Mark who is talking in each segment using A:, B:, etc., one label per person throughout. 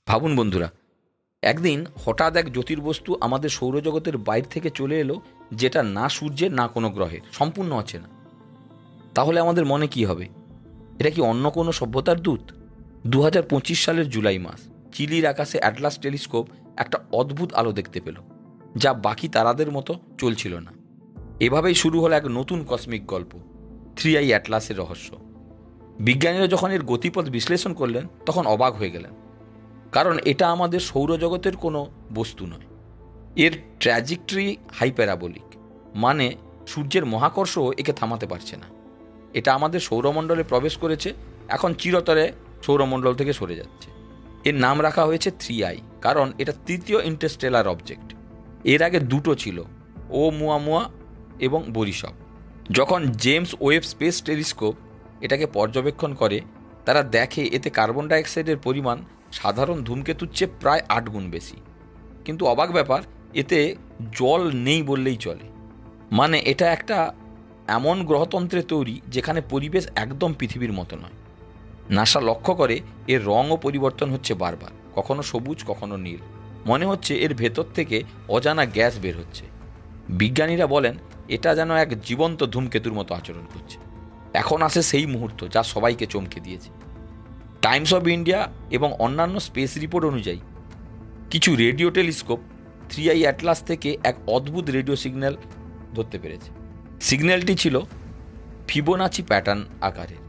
A: ভাবুন বন্ধুরা, একদিন হঠাৎ এক জ্যোতির্বস্তু আমাদের সৌরজগতের বাইরে থেকে চলে এলো, যেটা না সূর্যের না কোনো গ্রহের, সম্পূর্ণ অচেনা। তাহলে আমাদের মনে কি হবে? এটা কি অন্য কোনো সভ্যতার দূত? 2025 সালের জুলাই মাস, চিলির আকাশে অ্যাটলাস টেলিস্কোপ একটা অদ্ভুত আলো দেখতে পেল, যা বাকি তারাদের মতো চলছিল না। এভাবেই শুরু হলো এক নতুন কসমিক গল্প, 3i অ্যাটলাসের রহস্য। বিজ্ঞানীরা যখন এর গতিপথ বিশ্লেষণ করলেন, তখন অবাক হয়ে গেলেন, কারণ এটা আমাদের সৌরজগতের কোনো বস্তু নয়। এর ট্র্যাজেক্টরি হাইপ্যারাবোলিক, মানে সূর্যের মহাকর্ষও একে থামাতে পারছে না। এটা আমাদের সৌরমণ্ডলে প্রবেশ করেছে, এখন চিরতরে সৌরমণ্ডল থেকে সরে যাচ্ছে। এর নাম রাখা হয়েছে 3i, কারণ এটা তৃতীয় ইন্টারস্টেলার অবজেক্ট। এর আগে দুটো ছিল, ওমুয়ামুয়া এবং বরিশব। যখন জেমস ওয়েব স্পেস টেলিস্কোপ এটাকে পর্যবেক্ষণ করে, তারা দেখে এতে কার্বন ডাইঅক্সাইডের পরিমাণ সাধারণ ধূমকেতুর চেয়ে প্রায় 8 গুণ বেশি। কিন্তু অবাক ব্যাপার, এতে জল নেই বললেই চলে। মানে এটা একটা এমন গ্রহতন্ত্রে তৈরি যেখানে পরিবেশ একদম পৃথিবীর মতো নয়। নাসা লক্ষ্য করে এর রঙও পরিবর্তন হচ্ছে বারবার, কখনো সবুজ কখনো নীল। মনে হচ্ছে এর ভেতর থেকে অজানা গ্যাস বের হচ্ছে। বিজ্ঞানীরা বলেন এটা যেন এক জীবন্ত ধূমকেতুর মতো আচরণ করছে। এখন আসে সেই মুহূর্ত যা সবাইকে চমকে দিয়েছে। টাইমস অফ ইন্ডিয়া এবং অন্যান্য স্পেস রিপোর্ট অনুযায়ী কিছু রেডিও টেলিস্কোপ 3i অ্যাটলাস থেকে এক অদ্ভুত রেডিও সিগন্যাল ধরতে পেরেছে। সিগন্যালটি ছিল ফিবোনাচি প্যাটার্ন আকারের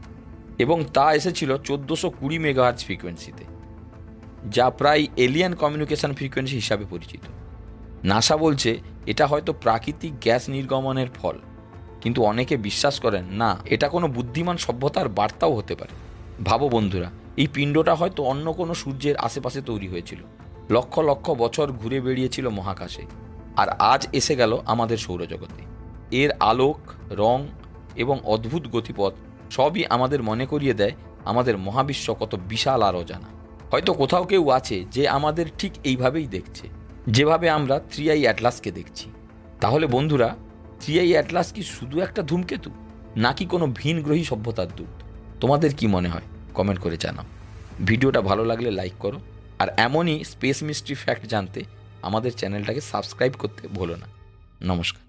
A: এবং তা এসেছিল 1420 মেগাহার্টজ ফ্রিকোয়েন্সিতে, যা প্রায় এলিয়ান কমিউনিকেশন ফ্রিকোয়েন্সি হিসাবে পরিচিত। নাসা বলছে এটা হয়তো প্রাকৃতিক গ্যাস নির্গমনের ফল, কিন্তু অনেকে বিশ্বাস করেন না, এটা কোনো বুদ্ধিমান সভ্যতার বার্তাও হতে পারে। ভাবো বন্ধুরা, এই পিণ্ডটা হয়তো অন্য কোনো সূর্যের আশেপাশে তৈরি হয়েছিল, লক্ষ লক্ষ বছর ঘুরে বেড়িয়েছিল মহাকাশে, আর আজ এসে গেল আমাদের সৌরজগতে। এর আলোক, রং এবং অদ্ভুত গতিপথ সবই আমাদের মনে করিয়ে দেয় আমাদের মহাবিশ্ব কত বিশাল আর অজানা। হয়তো কোথাও কেউ আছে যে আমাদের ঠিক এইভাবেই দেখছে, যেভাবে আমরা 3i অ্যাটলাসকে দেখছি। তাহলে বন্ধুরা, 3i অ্যাটলাস কি শুধু একটা ধূমকেতু, নাকি কোনো ভিনগ্রহী সভ্যতার দূত? তোমাদের কি মনে হয়? কমেন্ট করে জানাও। ভিডিওটা ভালো লাগলে লাইক করো, আর এমনই স্পেস মিস্ট্রি ফ্যাক্ট জানতে আমাদের চ্যানেলটাকে সাবস্ক্রাইব করতে ভুলো না। নমস্কার।